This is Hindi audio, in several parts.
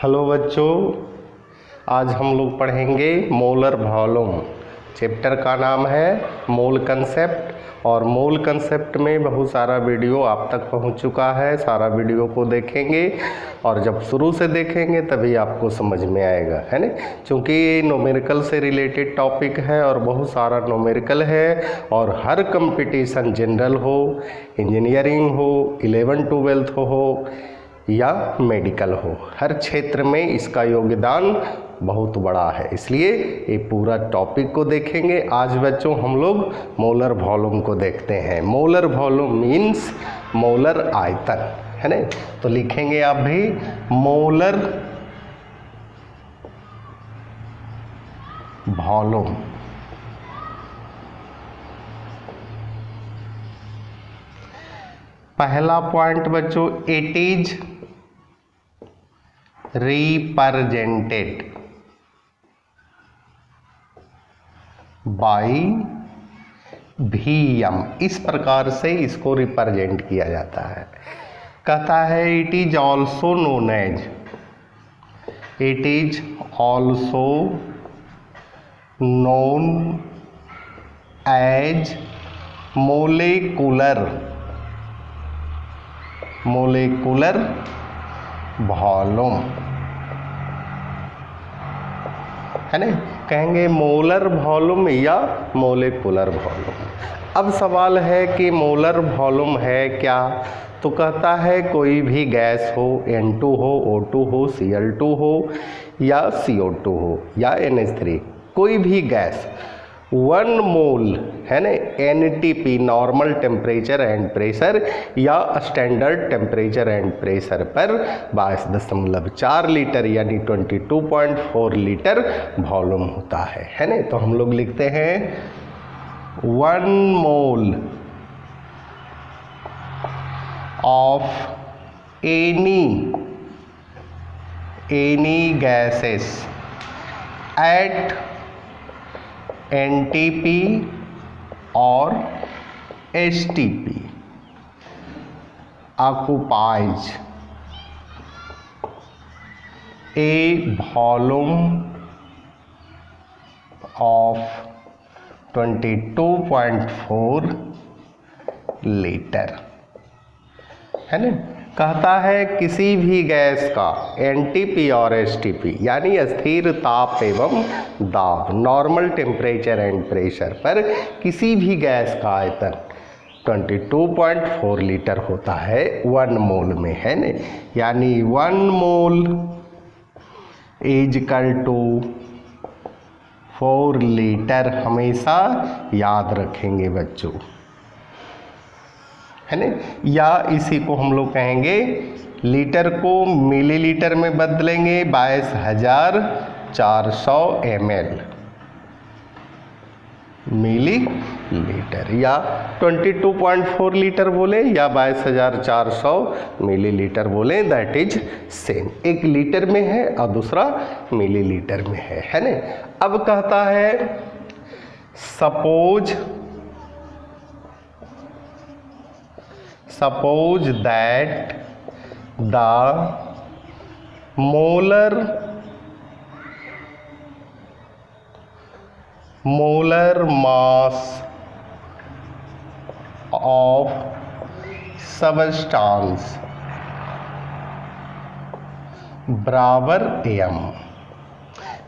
हेलो बच्चों, आज हम लोग पढ़ेंगे मोलर वॉल्यूम। चैप्टर का नाम है मोल कंसेप्ट और मोल कंसेप्ट में बहुत सारा वीडियो आप तक पहुंच चुका है। सारा वीडियो को देखेंगे और जब शुरू से देखेंगे तभी आपको समझ में आएगा, है ना। क्योंकि ये न्यूमेरिकल से रिलेटेड टॉपिक है और बहुत सारा न्यूमेरिकल है और हर कंपटीशन जनरल हो, इंजीनियरिंग हो, 11-12 हो या मेडिकल हो, हर क्षेत्र में इसका योगदान बहुत बड़ा है। इसलिए ये पूरा टॉपिक को देखेंगे। आज बच्चों हम लोग मोलर वॉल्यूम को देखते हैं। मोलर वॉल्यूम मीन्स मोलर आयतन, है ना। तो लिखेंगे आप भी मोलर वॉल्यूम। पहला पॉइंट बच्चों, it is represented by Vm। इस प्रकार से इसको रिप्रेजेंट किया जाता है। कहता है it is also known as, it is also known as molecular volume, है ना। कहेंगे मोलर वॉल्यूम या मोलेकुलर वॉल्यूम। अब सवाल है कि मोलर वॉल्यूम है क्या। तो कहता है कोई भी गैस हो, N2 हो, O2 हो, Cl2 हो या CO2 हो या NH3, कोई भी गैस 1 मोल, है ना, NTP normal temperature and pressure या स्टैंडर्ड टेम्परेचर एंड प्रेशर पर 22.4 लीटर यानी 22.4 लीटर वॉल्यूम होता है ना। तो हम लोग लिखते हैं 1 mole of any gases at NTP और STP occupies a volume of 22.4 litre, है ना। कहता है किसी भी गैस का NTP और STP यानी स्थिर ताप एवं दाब नॉर्मल टेम्परेचर एंड प्रेशर पर किसी भी गैस का आयतन 22.4 लीटर होता है 1 मोल में, है ना। यानी 1 mole is equal to 4 litre. हमेशा याद रखेंगे बच्चों, है ना। या इसी को हम लोग कहेंगे, लीटर को मिलीलीटर में बदलेंगे 22,400 ml मिलीलीटर, या 22.4 लीटर बोले या 22,400 मिलीलीटर बोले, दैट इज सेम। एक लीटर में है और दूसरा मिलीलीटर में है ना। अब कहता है suppose that the molar mass of substance बराबर m।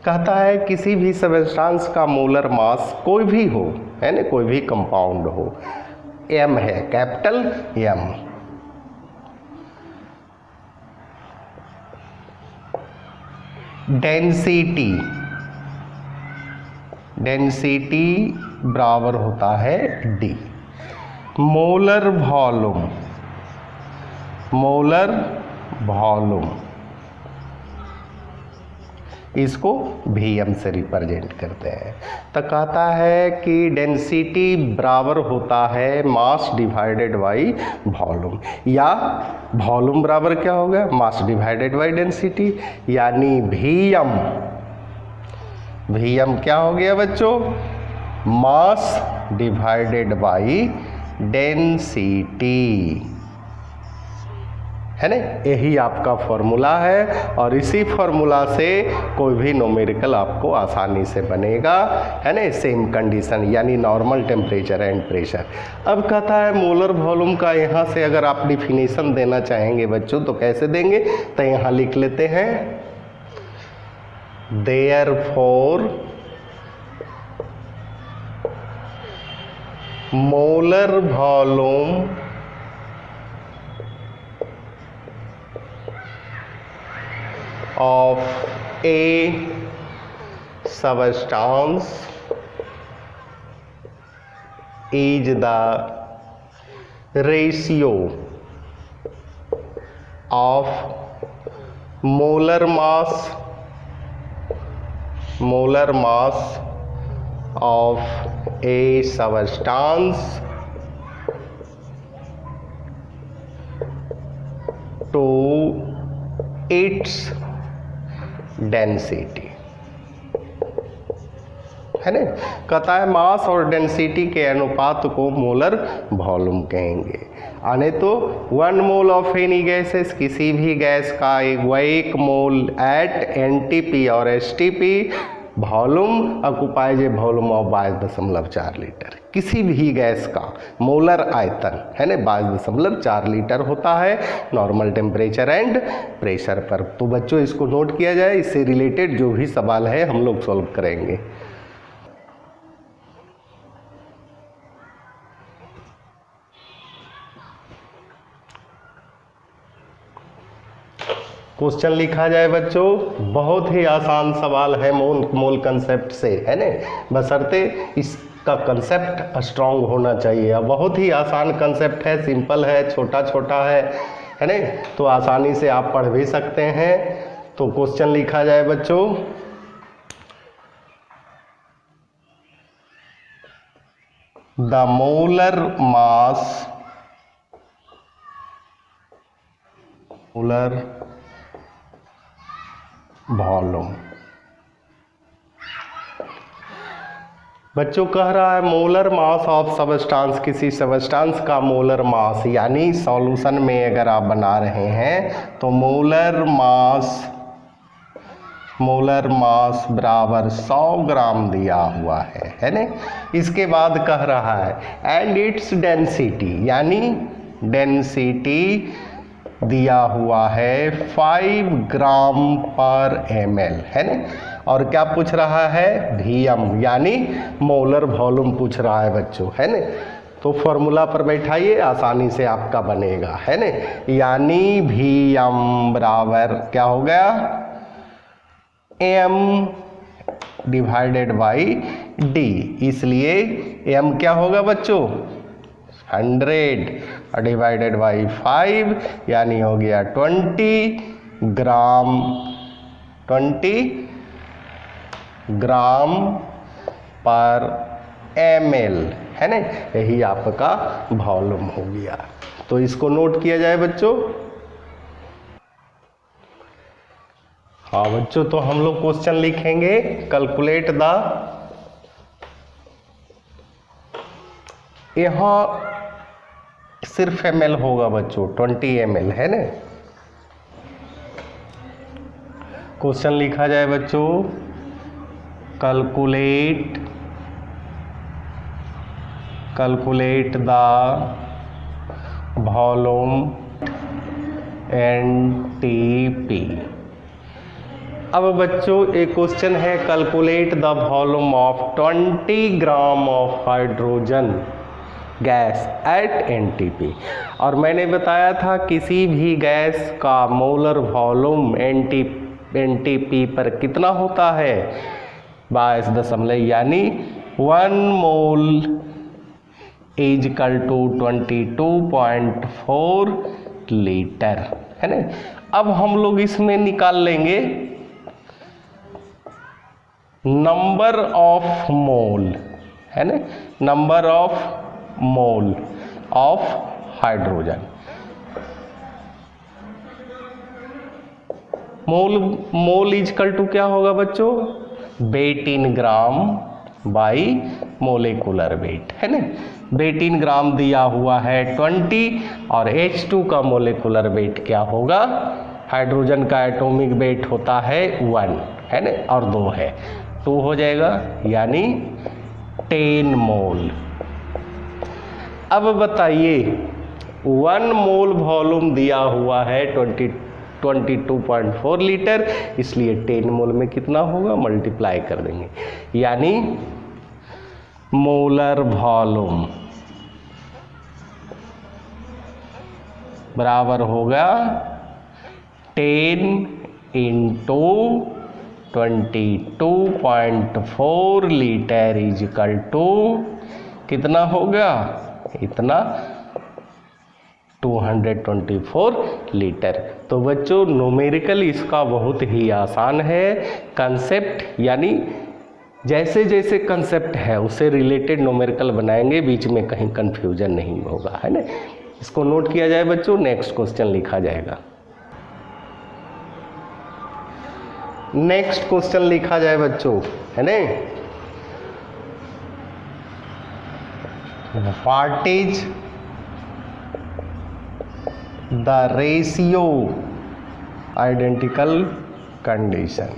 कहता है किसी भी सब्सटेंस का मोलर मास कोई भी हो, है ना, कोई भी कंपाउंड हो, m है, कैपिटल M। डेंसिटी बराबर होता है D। मोलर वॉल्यूम इसको Vm से रिप्रेजेंट करते हैं। तो कहता है कि डेंसिटी बराबर होता है मास डिवाइडेड बाई वॉल्यूम, या वॉल्यूम बराबर क्या हो गया, मास डिवाइडेड बाई डेंसिटी, यानी Vm क्या हो गया बच्चों, मास डिवाइडेड बाई डेंसिटी, है ना। यही आपका फॉर्मूला है और इसी फॉर्मूला से कोई भी न्यूमेरिकल आपको आसानी से बनेगा, है ना। सेम कंडीशन यानी नॉर्मल टेम्परेचर एंड प्रेशर। अब कहता है मोलर वॉल्यूम का यहाँ से अगर आप डिफिनीशन देना चाहेंगे बच्चों तो कैसे देंगे, तो यहाँ लिख लेते हैं therefore molar volume of a substance is the ratio of molar mass of a substance to its density, है ना। कहता है मास और डेंसिटी के अनुपात को मोलर वॉल्यूम कहेंगे। आने तो 1 मोल ऑफ एनी गैसेस, किसी भी गैस का 1 मोल एट एनटीपी और STP volume occupies A volume of 22.4 litre. किसी भी गैस का मोलर आयतन, है ना, 22.4 लीटर होता है नॉर्मल टेम्परेचर एंड प्रेशर पर। तो बच्चों इसको नोट किया जाए, इससे रिलेटेड जो भी सवाल है हम लोग सॉल्व करेंगे। क्वेश्चन लिखा जाए बच्चों, बहुत ही आसान सवाल है मोल कंसेप्ट से, है ना, बशर्ते इसका कंसेप्ट स्ट्रांग होना चाहिए। अब बहुत ही आसान कंसेप्ट है, सिंपल है, छोटा छोटा है ना, तो आसानी से आप पढ़ भी सकते हैं। तो क्वेश्चन लिखा जाए बच्चों, द मोलर मास वॉल्यूम। बच्चों कह रहा है मोलर मास ऑफ सबस्टांस, किसी सबस्टांस का मोलर मास, यानी सॉल्यूशन में अगर आप बना रहे हैं तो मोलर मास बराबर 100 ग्राम दिया हुआ है ना। इसके बाद कह रहा है एंड इट्स डेंसिटी, यानी डेंसिटी दिया हुआ है 5 ग्राम पर ml, है ना। और क्या पूछ रहा है, Vm, यानी मोलर वॉल्यूम पूछ रहा है बच्चों, है ना। तो फॉर्मूला पर बैठाइए, आसानी से आपका बनेगा, है ना। यानी Vm बराबर क्या हो गया, m डिवाइडेड बाई d, इसलिए m क्या होगा बच्चों 100 डिवाइडेड बाई 5, यानी हो गया 20 ग्राम पर ml, है ना। यही आपका वॉल्यूम हो गया। तो इसको नोट किया जाए बच्चों। हाँ बच्चों, तो हम लोग क्वेश्चन लिखेंगे, कैलकुलेट द, यहाँ सिर्फ ml होगा बच्चों, 20 ml, है ना। क्वेश्चन लिखा जाए बच्चों, कैलकुलेट द वॉल्यूम NTP। अब बच्चों एक क्वेश्चन है, calculate the volume of 20 gram of hydrogen gas at NTP। और मैंने बताया था किसी भी गैस का मोलर वॉल्यूम NTP पर कितना होता है, 22 यानी 1 mole is equal to 22.4 litre, है ना। अब हम लोग इसमें निकाल लेंगे नंबर ऑफ मोल, है ना, number of mole of hydrogen. Mole is equal to क्या होगा बच्चों, 18 ग्राम बाई मोलेकुलर वेट, है ना। बेटिन ग्राम दिया हुआ है 20 और H2 का मोलेकुलर वेट क्या होगा, हाइड्रोजन का एटॉमिक वेट होता है 1, है ना, और 2 है, 2 हो जाएगा, यानी 10 मोल। अब बताइए 1 मोल वॉल्यूम दिया हुआ है 22.4 लीटर, इसलिए 10 मोल में कितना होगा, मल्टीप्लाई कर देंगे, यानी मोलर वॉल्यूम बराबर होगा 10 इंटू 22.4 लीटर इजिकल टू कितना होगा, इतना 224 लीटर। तो बच्चों न्यूमेरिकल इसका बहुत ही आसान है कंसेप्ट, यानी जैसे जैसे कंसेप्ट है उससे रिलेटेड न्यूमेरिकल बनाएंगे, बीच में कहीं कंफ्यूजन नहीं होगा, है ना। इसको नोट किया जाए बच्चों, नेक्स्ट क्वेश्चन लिखा जाएगा। नेक्स्ट क्वेश्चन लिखा जाए बच्चों, है ना। What is the ratio identical condition.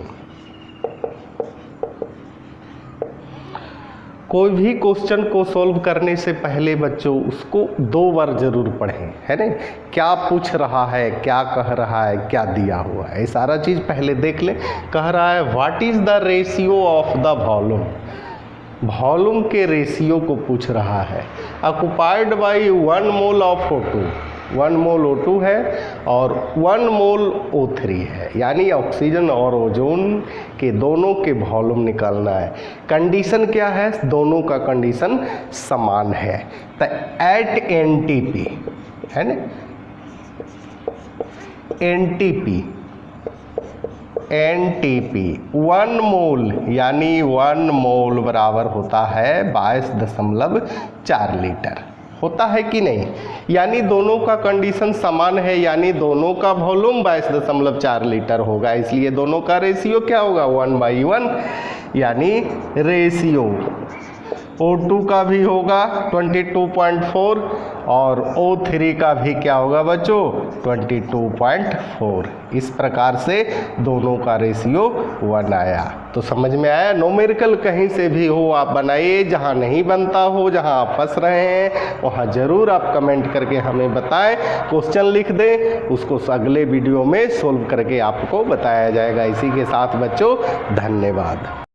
कोई भी क्वेश्चन को सॉल्व करने से पहले बच्चों उसको 2 बार जरूर पढ़ें, है ना। क्या पूछ रहा है, क्या कह रहा है, क्या दिया हुआ है, ये सारा चीज़ पहले देख लें। कह रहा है what is the ratio of the volume, volume के रेशियो को पूछ रहा है। Occupied by 1 mole of O2, 1 mole O2 है और 1 मोल O3 है, यानी ऑक्सीजन और ओजोन के दोनों के वॉल्यूम निकालना है। कंडीशन क्या है, दोनों का कंडीशन समान है। तो एट NTP, है ना, NTP 1 मोल, यानी 1 मोल बराबर होता है 22.4 लीटर, होता है कि नहीं। यानी दोनों का कंडीशन समान है, यानी दोनों का वॉल्यूम 22.4 लीटर होगा, इसलिए दोनों का रेशियो क्या होगा, 1/1, यानी रेशियो O2 का भी होगा 22.4 और O3 का भी क्या होगा बच्चों, 22.4। इस प्रकार से दोनों का रेशियो 1 आया। तो समझ में आया। न्यूमेरिकल कहीं से भी हो आप बनाइए, जहाँ नहीं बनता हो, जहाँ आप फंस रहे हैं वहाँ ज़रूर आप कमेंट करके हमें बताएं, क्वेश्चन लिख दें, उसको अगले वीडियो में सोल्व करके आपको बताया जाएगा। इसी के साथ बच्चों धन्यवाद।